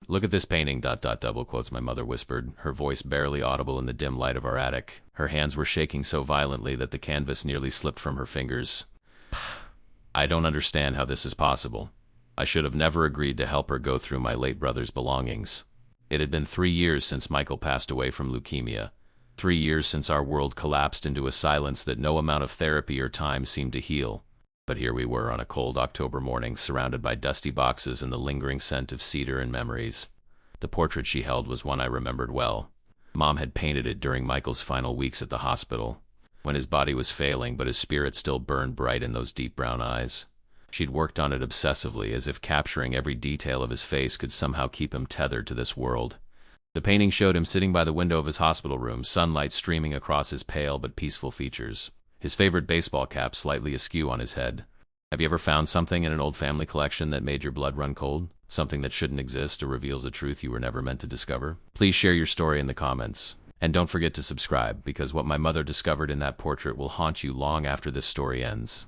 Look at this painting, double quotes, my mother whispered, her voice barely audible in the dim light of our attic. Her hands were shaking so violently that the canvas nearly slipped from her fingers. I don't understand how this is possible. I should have never agreed to help her go through my late brother's belongings. It had been 3 years since Michael passed away from leukemia. 3 years since our world collapsed into a silence that no amount of therapy or time seemed to heal. But here we were on a cold October morning, surrounded by dusty boxes and the lingering scent of cedar and memories. The portrait she held was one I remembered well. Mom had painted it during Michael's final weeks at the hospital, when his body was failing but his spirit still burned bright in those deep brown eyes. She'd worked on it obsessively, as if capturing every detail of his face could somehow keep him tethered to this world. The painting showed him sitting by the window of his hospital room, sunlight streaming across his pale but peaceful features, his favorite baseball cap slightly askew on his head. Have you ever found something in an old family collection that made your blood run cold? Something that shouldn't exist or reveals a truth you were never meant to discover? Please share your story in the comments. And don't forget to subscribe, because what my mother discovered in that portrait will haunt you long after this story ends.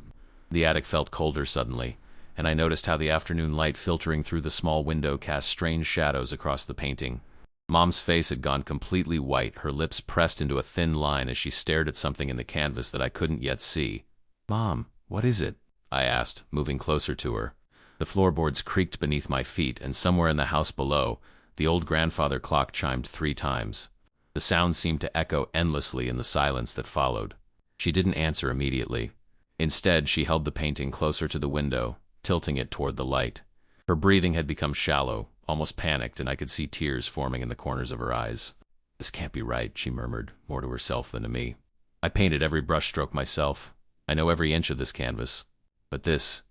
The attic felt colder suddenly, and I noticed how the afternoon light filtering through the small window cast strange shadows across the painting. Mom's face had gone completely white, her lips pressed into a thin line as she stared at something in the canvas that I couldn't yet see. "Mom, what is it?" I asked, moving closer to her. The floorboards creaked beneath my feet, and somewhere in the house below, the old grandfather clock chimed 3 times. The sound seemed to echo endlessly in the silence that followed. She didn't answer immediately. Instead, she held the painting closer to the window, tilting it toward the light. Her breathing had become shallow, almost panicked, and I could see tears forming in the corners of her eyes. "This can't be right," she murmured, more to herself than to me. "I painted every brushstroke myself. I know every inch of this canvas. But this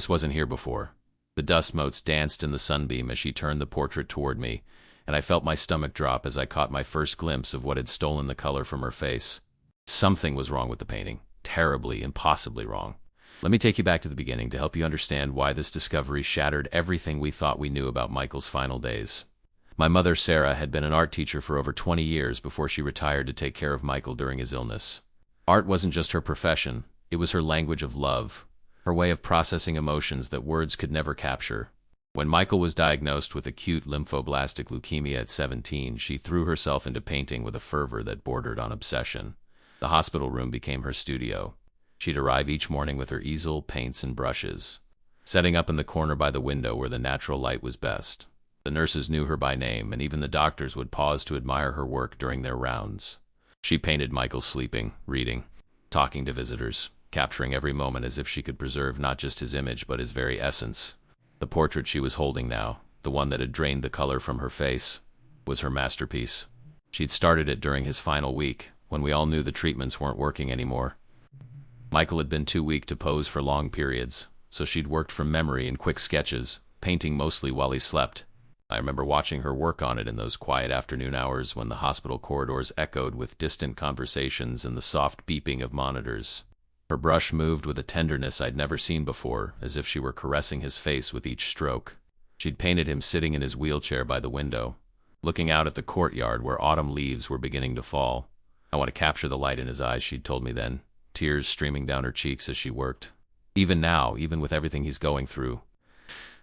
wasn't here before." The dust motes danced in the sunbeam as she turned the portrait toward me, and I felt my stomach drop as I caught my first glimpse of what had stolen the color from her face. Something was wrong with the painting. Terribly, impossibly wrong. Let me take you back to the beginning to help you understand why this discovery shattered everything we thought we knew about Michael's final days. My mother, Sarah, had been an art teacher for over 20 years before she retired to take care of Michael during his illness. Art wasn't just her profession, it was her language of love, her way of processing emotions that words could never capture. When Michael was diagnosed with acute lymphoblastic leukemia at 17, she threw herself into painting with a fervor that bordered on obsession. The hospital room became her studio. She'd arrive each morning with her easel, paints, and brushes, setting up in the corner by the window where the natural light was best. The nurses knew her by name, and even the doctors would pause to admire her work during their rounds. She painted Michael sleeping, reading, talking to visitors, capturing every moment as if she could preserve not just his image but his very essence. The portrait she was holding now, the one that had drained the color from her face, was her masterpiece. She'd started it during his final week, when we all knew the treatments weren't working anymore. Michael had been too weak to pose for long periods, so she'd worked from memory in quick sketches, painting mostly while he slept. I remember watching her work on it in those quiet afternoon hours when the hospital corridors echoed with distant conversations and the soft beeping of monitors. Her brush moved with a tenderness I'd never seen before, as if she were caressing his face with each stroke. She'd painted him sitting in his wheelchair by the window, looking out at the courtyard where autumn leaves were beginning to fall. "I want to capture the light in his eyes," she'd told me then, tears streaming down her cheeks as she worked. "Even now, even with everything he's going through,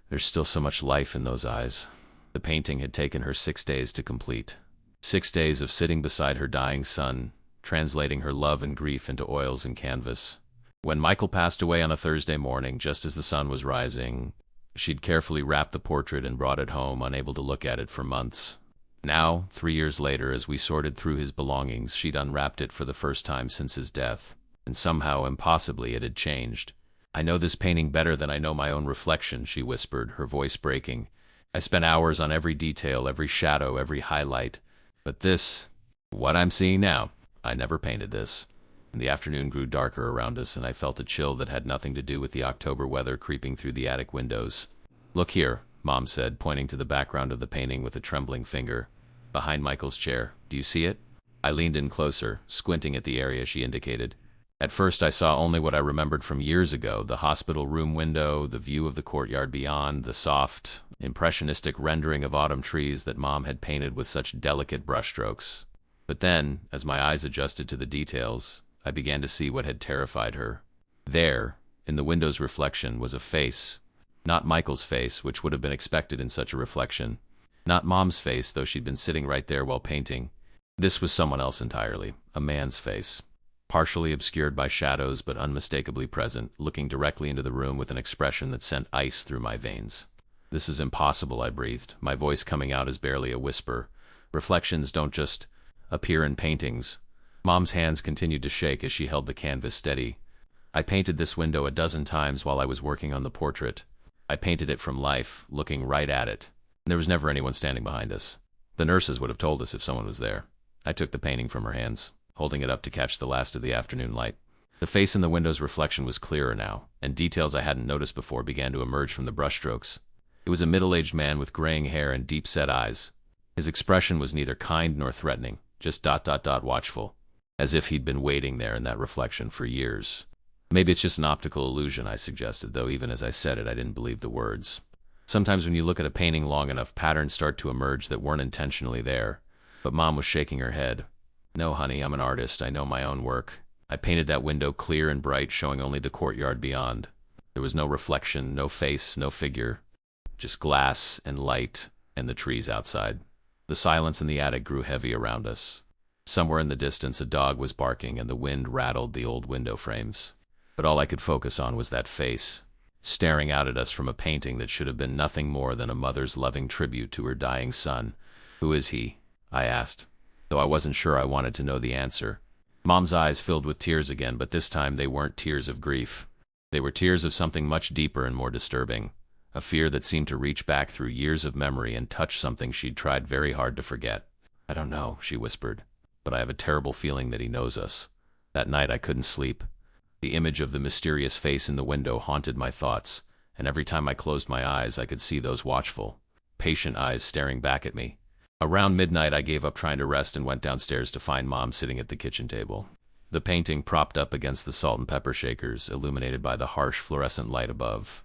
there's still so much life in those eyes." The painting had taken her 6 days to complete. 6 days of sitting beside her dying son, translating her love and grief into oils and canvas. When Michael passed away on a Thursday morning, just as the sun was rising, she'd carefully wrapped the portrait and brought it home, unable to look at it for months. Now, 3 years later, as we sorted through his belongings, she'd unwrapped it for the first time since his death. And somehow, impossibly, it had changed. "I know this painting better than I know my own reflection," she whispered, her voice breaking. "I spent hours on every detail, every shadow, every highlight. But this, what I'm seeing now, I never painted this." And the afternoon grew darker around us, and I felt a chill that had nothing to do with the October weather creeping through the attic windows. "Look here," Mom said, pointing to the background of the painting with a trembling finger. "Behind Michael's chair. Do you see it?" I leaned in closer, squinting at the area she indicated. At first I saw only what I remembered from years ago, the hospital room window, the view of the courtyard beyond, the soft, impressionistic rendering of autumn trees that Mom had painted with such delicate brushstrokes. But then, as my eyes adjusted to the details, I began to see what had terrified her. There, in the window's reflection, was a face. Not Michael's face, which would have been expected in such a reflection. Not Mom's face, though she'd been sitting right there while painting. This was someone else entirely, a man's face, partially obscured by shadows but unmistakably present, looking directly into the room with an expression that sent ice through my veins. "This is impossible," I breathed, my voice coming out as barely a whisper. "Reflections don't just appear in paintings." Mom's hands continued to shake as she held the canvas steady. "I painted this window a dozen times while I was working on the portrait. I painted it from life, looking right at it. There was never anyone standing behind us. The nurses would have told us if someone was there." I took the painting from her hands, holding it up to catch the last of the afternoon light. The face in the window's reflection was clearer now, and details I hadn't noticed before began to emerge from the brushstrokes. It was a middle-aged man with graying hair and deep-set eyes. His expression was neither kind nor threatening, just watchful, as if he'd been waiting there in that reflection for years. "Maybe it's just an optical illusion," I suggested, though even as I said it, I didn't believe the words. Sometimes when you look at a painting long enough, patterns start to emerge that weren't intentionally there. But Mom was shaking her head. "No, honey, I'm an artist. I know my own work. I painted that window clear and bright, showing only the courtyard beyond. There was no reflection, no face, no figure. Just glass and light and the trees outside." The silence in the attic grew heavy around us. Somewhere in the distance a dog was barking and the wind rattled the old window frames. But all I could focus on was that face, staring out at us from a painting that should have been nothing more than a mother's loving tribute to her dying son. "Who is he?" I asked, though I wasn't sure I wanted to know the answer. Mom's eyes filled with tears again, but this time they weren't tears of grief. They were tears of something much deeper and more disturbing, a fear that seemed to reach back through years of memory and touch something she'd tried very hard to forget. "I don't know," she whispered, "but I have a terrible feeling that he knows us." That night I couldn't sleep. The image of the mysterious face in the window haunted my thoughts, and every time I closed my eyes I could see those watchful, patient eyes staring back at me. Around midnight I gave up trying to rest and went downstairs to find Mom sitting at the kitchen table, the painting propped up against the salt and pepper shakers, illuminated by the harsh fluorescent light above.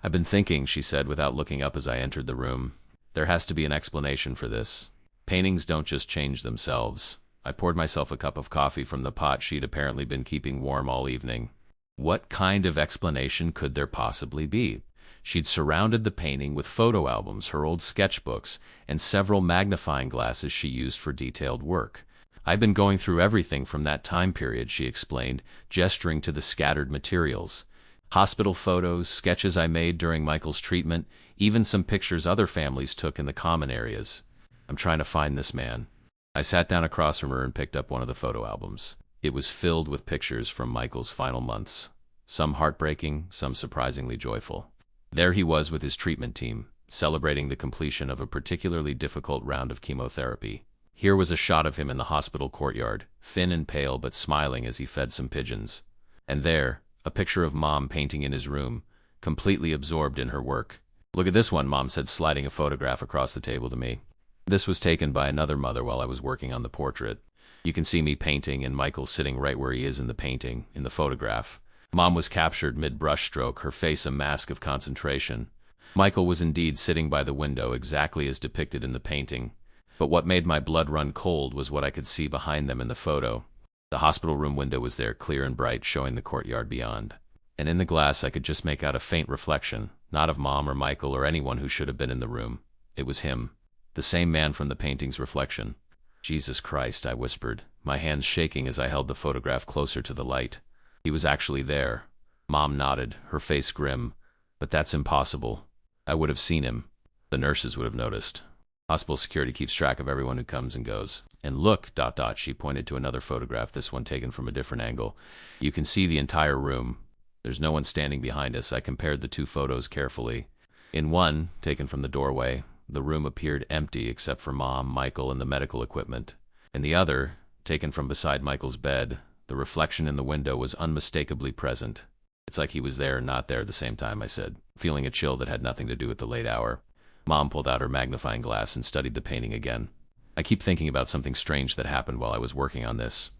"I've been thinking," she said without looking up as I entered the room. "There has to be an explanation for this. Paintings don't just change themselves." I poured myself a cup of coffee from the pot she'd apparently been keeping warm all evening. What kind of explanation could there possibly be? She'd surrounded the painting with photo albums, her old sketchbooks, and several magnifying glasses she used for detailed work. "I've been going through everything from that time period," she explained, gesturing to the scattered materials. "Hospital photos, sketches I made during Michael's treatment, even some pictures other families took in the common areas. I'm trying to find this man." I sat down across from her and picked up one of the photo albums. It was filled with pictures from Michael's final months, some heartbreaking, some surprisingly joyful. There he was with his treatment team, celebrating the completion of a particularly difficult round of chemotherapy. Here was a shot of him in the hospital courtyard, thin and pale but smiling as he fed some pigeons. And there, a picture of Mom painting in his room, completely absorbed in her work. "Look at this one," Mom said, sliding a photograph across the table to me. This was taken by another mother while I was working on the portrait. You can see me painting and Michael sitting right where he is in the painting, in the photograph. Mom was captured mid-brushstroke, her face a mask of concentration. Michael was indeed sitting by the window, exactly as depicted in the painting. But what made my blood run cold was what I could see behind them in the photo. The hospital room window was there, clear and bright, showing the courtyard beyond. And in the glass I could just make out a faint reflection, not of Mom or Michael or anyone who should have been in the room. It was him, the same man from the painting's reflection. "Jesus Christ," I whispered, my hands shaking as I held the photograph closer to the light. He was actually there. Mom nodded, her face grim. "But that's impossible. I would have seen him. The nurses would have noticed. Hospital security keeps track of everyone who comes and goes. And look, ... she pointed to another photograph, this one taken from a different angle. You can see the entire room. There's no one standing behind us." I compared the two photos carefully. In one, taken from the doorway, the room appeared empty except for Mom, Michael, and the medical equipment. In the other, taken from beside Michael's bed, the reflection in the window was unmistakably present. "It's like he was there and not there at the same time," I said, feeling a chill that had nothing to do with the late hour. Mom pulled out her magnifying glass and studied the painting again. "I keep thinking about something strange that happened while I was working on this.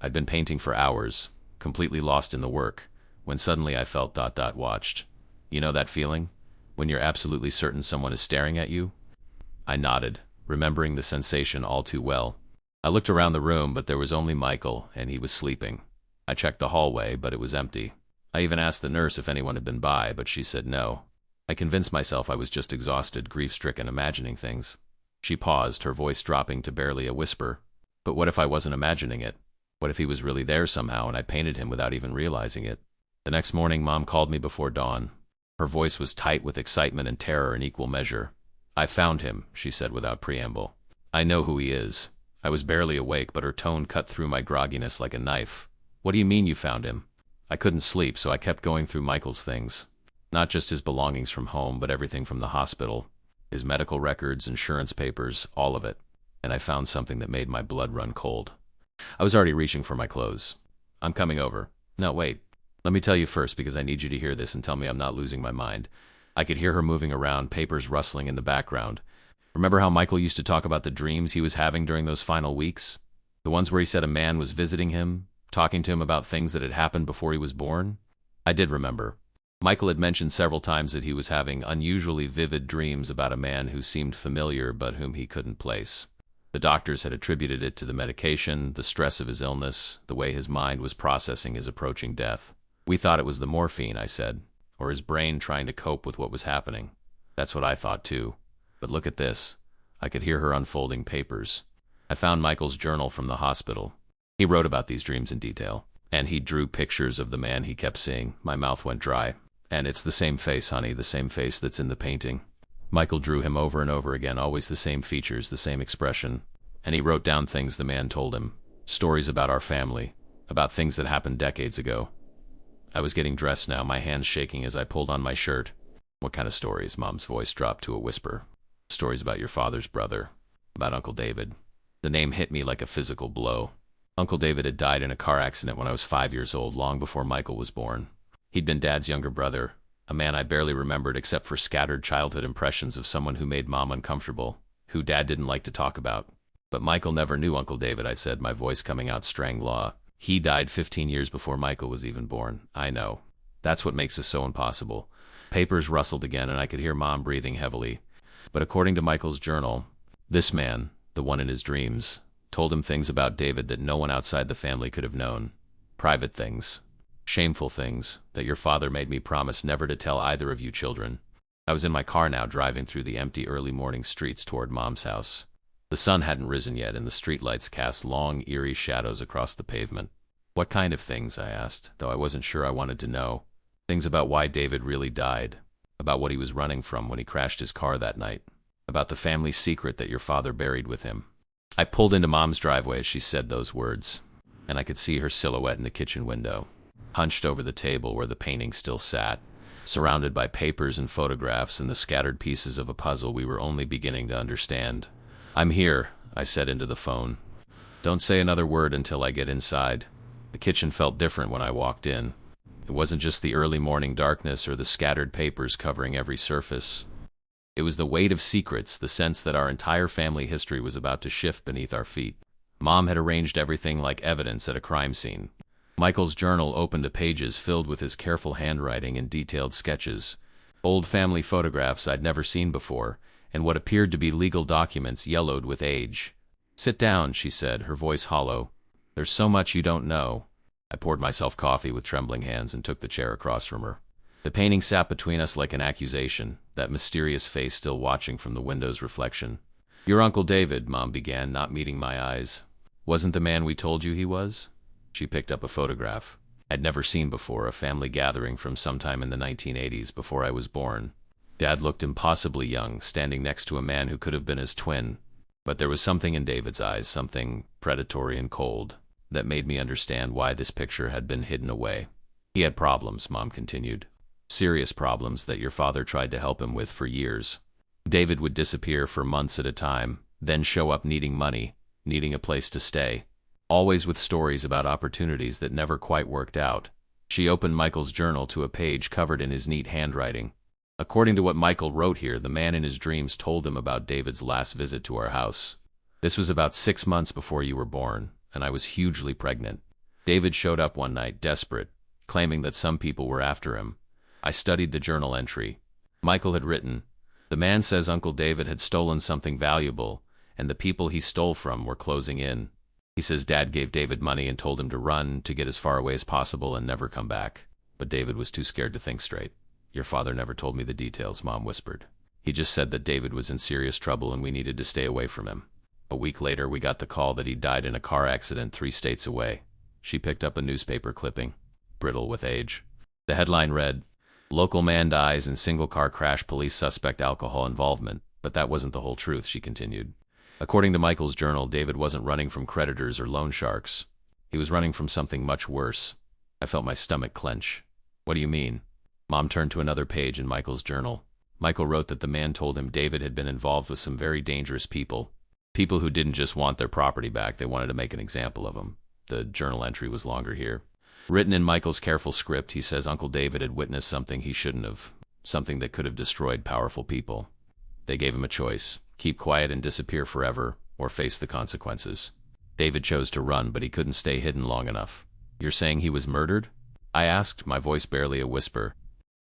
I'd been painting for hours, completely lost in the work, when suddenly I felt ... watched. You know that feeling? When you're absolutely certain someone is staring at you?" I nodded, remembering the sensation all too well. I looked around the room, but there was only Michael, and he was sleeping. I checked the hallway, but it was empty. I even asked the nurse if anyone had been by, but she said no. I convinced myself I was just exhausted, grief-stricken, imagining things. She paused, her voice dropping to barely a whisper. But what if I wasn't imagining it? What if he was really there somehow and I painted him without even realizing it? The next morning, Mom called me before dawn. Her voice was tight with excitement and terror in equal measure. "I found him," she said without preamble. "I know who he is." I was barely awake, but her tone cut through my grogginess like a knife. "What do you mean you found him?" I couldn't sleep, so I kept going through Michael's things. Not just his belongings from home, but everything from the hospital. His medical records, insurance papers, all of it. And I found something that made my blood run cold. I was already reaching for my clothes. "I'm coming over." "No, wait. Let me tell you first, because I need you to hear this and tell me I'm not losing my mind." I could hear her moving around, papers rustling in the background. "Remember how Michael used to talk about the dreams he was having during those final weeks? The ones where he said a man was visiting him, talking to him about things that had happened before he was born?" I did remember. Michael had mentioned several times that he was having unusually vivid dreams about a man who seemed familiar but whom he couldn't place. The doctors had attributed it to the medication, the stress of his illness, the way his mind was processing his approaching death. "We thought it was the morphine," I said, "or his brain trying to cope with what was happening." "That's what I thought too. But look at this." I could hear her unfolding papers. I found Michael's journal from the hospital. He wrote about these dreams in detail, and he drew pictures of the man he kept seeing. My mouth went dry. "And it's the same face, honey, the same face that's in the painting." Michael drew him over and over again, always the same features, the same expression. And he wrote down things the man told him, stories about our family, about things that happened decades ago. I was getting dressed now, my hands shaking as I pulled on my shirt. "What kind of stories?" Mom's voice dropped to a whisper. "Stories about your father's brother, about Uncle David." The name hit me like a physical blow. Uncle David had died in a car accident when I was 5 years old, long before Michael was born. He'd been Dad's younger brother, a man I barely remembered except for scattered childhood impressions of someone who made Mom uncomfortable, who Dad didn't like to talk about. "But Michael never knew Uncle David," I said, my voice coming out strang-law. "He died 15 years before Michael was even born." "I know. That's what makes this so impossible." Papers rustled again, and I could hear Mom breathing heavily. But according to Michael's journal, this man, the one in his dreams, told him things about David that no one outside the family could have known. Private things. Shameful things that your father made me promise never to tell either of you children. I was in my car now, driving through the empty early morning streets toward Mom's house. The sun hadn't risen yet, and the streetlights cast long, eerie shadows across the pavement. "What kind of things?" I asked, though I wasn't sure I wanted to know. "Things about why David really died, about what he was running from when he crashed his car that night, about the family secret that your father buried with him." I pulled into Mom's driveway as she said those words, and I could see her silhouette in the kitchen window, hunched over the table where the painting still sat, surrounded by papers and photographs and the scattered pieces of a puzzle we were only beginning to understand. "I'm here," I said into the phone. "Don't say another word until I get inside." The kitchen felt different when I walked in. It wasn't just the early morning darkness or the scattered papers covering every surface. It was the weight of secrets, the sense that our entire family history was about to shift beneath our feet. Mom had arranged everything like evidence at a crime scene. Michael's journal opened to pages filled with his careful handwriting and detailed sketches, old family photographs I'd never seen before, and what appeared to be legal documents yellowed with age. "Sit down," she said, her voice hollow. "There's so much you don't know." I poured myself coffee with trembling hands and took the chair across from her. The painting sat between us like an accusation, that mysterious face still watching from the window's reflection. "Your Uncle David," Mom began, not meeting my eyes, "wasn't the man we told you he was?" She picked up a photograph I'd never seen before, a family gathering from sometime in the 1980s, before I was born. Dad looked impossibly young, standing next to a man who could have been his twin. But there was something in David's eyes, something predatory and cold, that made me understand why this picture had been hidden away. "He had problems," Mom continued. "Serious problems that your father tried to help him with for years. David would disappear for months at a time, then show up needing money, needing a place to stay. Always with stories about opportunities that never quite worked out." She opened Michael's journal to a page covered in his neat handwriting. "According to what Michael wrote here, the man in his dreams told him about David's last visit to our house. This was about 6 months before you were born, and I was hugely pregnant. David showed up one night, desperate, claiming that some people were after him. I studied the journal entry. Michael had written, 'The man says Uncle David had stolen something valuable, and the people he stole from were closing in. He says Dad gave David money and told him to run, to get as far away as possible and never come back. But David was too scared to think straight. Your father never told me the details, Mom whispered. He just said that David was in serious trouble and we needed to stay away from him. A week later, we got the call that he died in a car accident 3 states away. She picked up a newspaper clipping, brittle with age. The headline read, "Local man dies in single car crash, police suspect alcohol involvement." But that wasn't the whole truth, she continued. According to Michael's journal, David wasn't running from creditors or loan sharks. He was running from something much worse. I felt my stomach clench. What do you mean? Mom turned to another page in Michael's journal. Michael wrote that the man told him David had been involved with some very dangerous people. People who didn't just want their property back, they wanted to make an example of him. The journal entry was longer here. Written in Michael's careful script, he says Uncle David had witnessed something he shouldn't have, something that could have destroyed powerful people. They gave him a choice: keep quiet and disappear forever, or face the consequences. David chose to run, but he couldn't stay hidden long enough. You're saying he was murdered? I asked, my voice barely a whisper.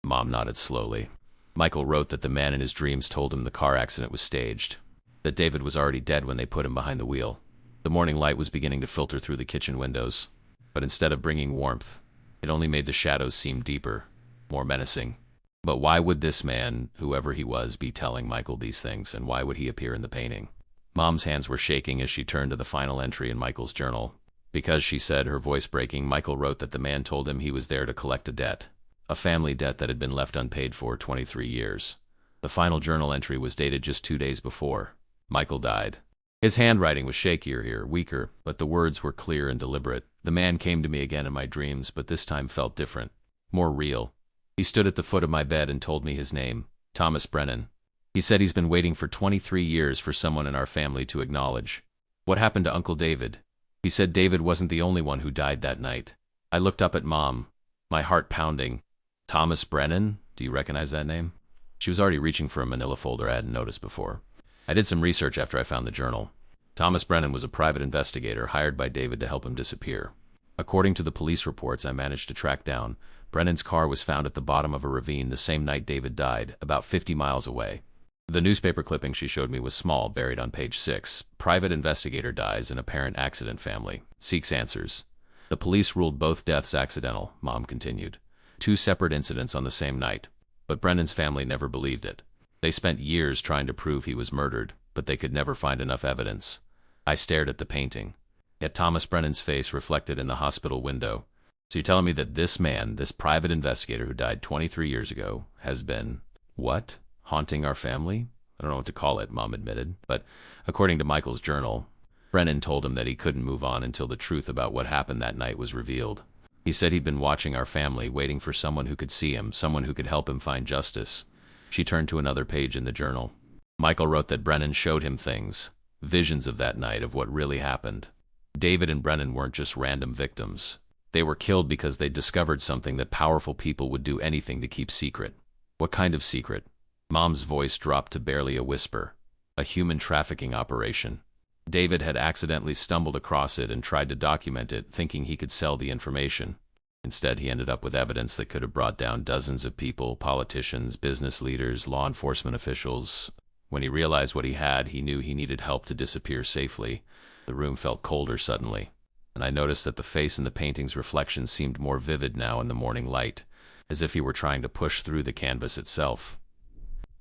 Mom nodded slowly. Michael wrote that the man in his dreams told him the car accident was staged, that David was already dead when they put him behind the wheel. The morning light was beginning to filter through the kitchen windows, but instead of bringing warmth, it only made the shadows seem deeper, more menacing. But why would this man, whoever he was, be telling Michael these things, and why would he appear in the painting? Mom's hands were shaking as she turned to the final entry in Michael's journal. Because, she said, her voice breaking, Michael wrote that the man told him he was there to collect a debt, a family debt that had been left unpaid for 23 years. The final journal entry was dated just 2 days before. Michael died. His handwriting was shakier here, weaker, but the words were clear and deliberate. The man came to me again in my dreams, but this time felt different, more real. He stood at the foot of my bed and told me his name, Thomas Brennan. He said he's been waiting for 23 years for someone in our family to acknowledge. What happened to Uncle David? He said David wasn't the only one who died that night. I looked up at Mom, my heart pounding. Thomas Brennan? Do you recognize that name? She was already reaching for a manila folder I hadn't noticed before. I did some research after I found the journal. Thomas Brennan was a private investigator hired by David to help him disappear. According to the police reports I managed to track down, Brennan's car was found at the bottom of a ravine the same night David died, about 50 miles away. The newspaper clipping she showed me was small, buried on page 6. Private investigator dies in apparent accident, family seeks answers. The police ruled both deaths accidental, Mom continued. 2 separate incidents on the same night. But Brennan's family never believed it. They spent years trying to prove he was murdered, but they could never find enough evidence. I stared at the painting, at Thomas Brennan's face reflected in the hospital window. So you're telling me that this man, this private investigator who died 23 years ago, has been, what? Haunting our family? I don't know what to call it, Mom admitted. But according to Michael's journal, Brennan told him that he couldn't move on until the truth about what happened that night was revealed. He said he'd been watching our family, waiting for someone who could see him, someone who could help him find justice. She turned to another page in the journal. Michael wrote that Brennan showed him things, visions of that night, of what really happened. David and Brennan weren't just random victims. They were killed because they discovered something that powerful people would do anything to keep secret. What kind of secret? Mom's voice dropped to barely a whisper. A human trafficking operation. David had accidentally stumbled across it and tried to document it, thinking he could sell the information. Instead, he ended up with evidence that could have brought down dozens of people, politicians, business leaders, law enforcement officials. When he realized what he had, he knew he needed help to disappear safely. The room felt colder suddenly, and I noticed that the face in the painting's reflection seemed more vivid now in the morning light, as if he were trying to push through the canvas itself.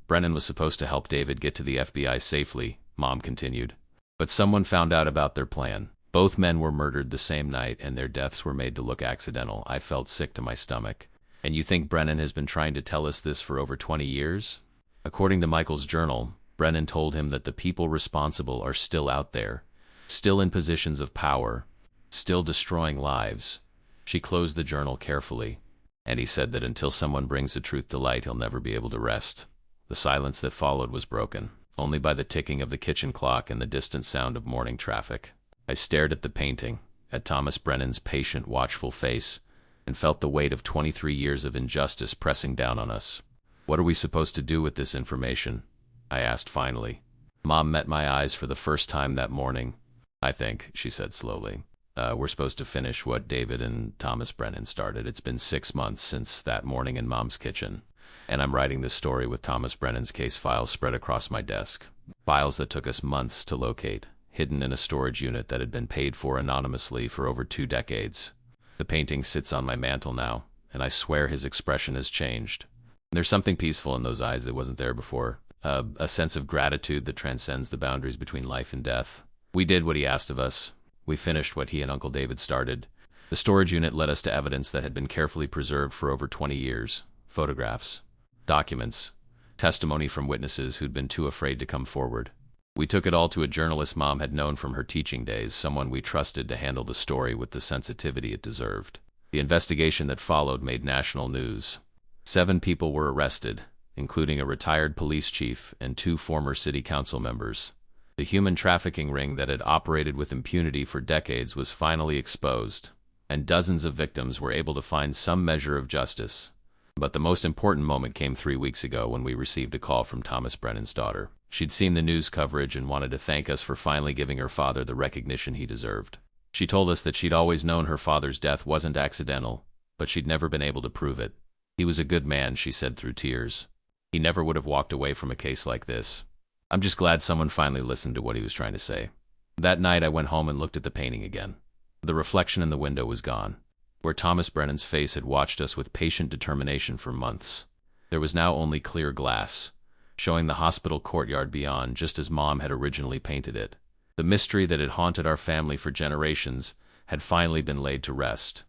Brennan was supposed to help David get to the FBI safely, Mom continued. But someone found out about their plan. Both men were murdered the same night, and their deaths were made to look accidental. I felt sick to my stomach. And you think Brennan has been trying to tell us this for over 20 years? According to Michael's journal, Brennan told him that the people responsible are still out there, still in positions of power, still destroying lives. She closed the journal carefully, and he said that until someone brings the truth to light, he'll never be able to rest. The silence that followed was broken, only by the ticking of the kitchen clock and the distant sound of morning traffic. I stared at the painting, at Thomas Brennan's patient, watchful face, and felt the weight of 23 years of injustice pressing down on us. What are we supposed to do with this information? I asked finally. Mom met my eyes for the first time that morning. I think, she said slowly, we're supposed to finish what David and Thomas Brennan started. It's been 6 months since that morning in Mom's kitchen, and I'm writing this story with Thomas Brennan's case files spread across my desk. Files that took us months to locate, hidden in a storage unit that had been paid for anonymously for over 2 decades. The painting sits on my mantle now, and I swear his expression has changed. There's something peaceful in those eyes that wasn't there before. A sense of gratitude that transcends the boundaries between life and death. We did what he asked of us. We finished what he and Uncle David started. The storage unit led us to evidence that had been carefully preserved for over 20 years. Photographs, documents, testimony from witnesses who'd been too afraid to come forward. We took it all to a journalist Mom had known from her teaching days, someone we trusted to handle the story with the sensitivity it deserved. The investigation that followed made national news. 7 people were arrested, including a retired police chief and 2 former city council members. The human trafficking ring that had operated with impunity for decades was finally exposed, and dozens of victims were able to find some measure of justice. But the most important moment came 3 weeks ago when we received a call from Thomas Brennan's daughter. She'd seen the news coverage and wanted to thank us for finally giving her father the recognition he deserved. She told us that she'd always known her father's death wasn't accidental, but she'd never been able to prove it. He was a good man, she said through tears. He never would have walked away from a case like this. I'm just glad someone finally listened to what he was trying to say. That night I went home and looked at the painting again. The reflection in the window was gone. Where Thomas Brennan's face had watched us with patient determination for months, there was now only clear glass, showing the hospital courtyard beyond just as Mom had originally painted it. The mystery that had haunted our family for generations had finally been laid to rest.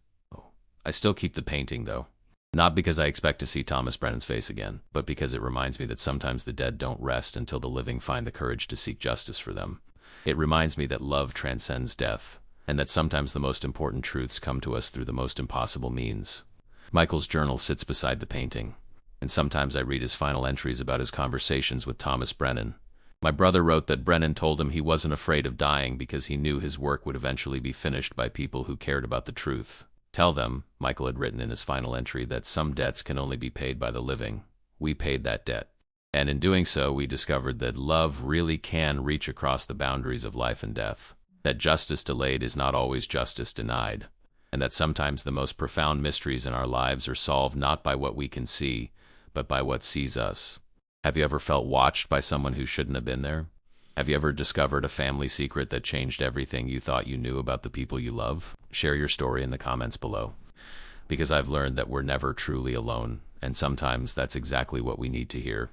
I still keep the painting, though. Not because I expect to see Thomas Brennan's face again, but because it reminds me that sometimes the dead don't rest until the living find the courage to seek justice for them. It reminds me that love transcends death, and that sometimes the most important truths come to us through the most impossible means. Michael's journal sits beside the painting, and sometimes I read his final entries about his conversations with Thomas Brennan. My brother wrote that Brennan told him he wasn't afraid of dying because he knew his work would eventually be finished by people who cared about the truth. Tell them, Michael had written in his final entry, that some debts can only be paid by the living. We paid that debt. And in doing so, we discovered that love really can reach across the boundaries of life and death. That justice delayed is not always justice denied. And that sometimes the most profound mysteries in our lives are solved not by what we can see, but by what sees us. Have you ever felt watched by someone who shouldn't have been there? Have you ever discovered a family secret that changed everything you thought you knew about the people you love? Share your story in the comments below. Because I've learned that we're never truly alone, and sometimes that's exactly what we need to hear.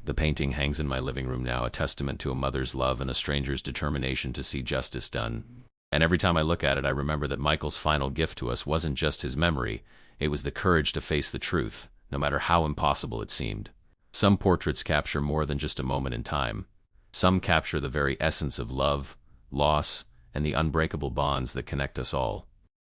The painting hangs in my living room now, a testament to a mother's love and a stranger's determination to see justice done. And every time I look at it, I remember that Michael's final gift to us wasn't just his memory, it was the courage to face the truth, no matter how impossible it seemed. Some portraits capture more than just a moment in time. Some capture the very essence of love, loss, and the unbreakable bonds that connect us all.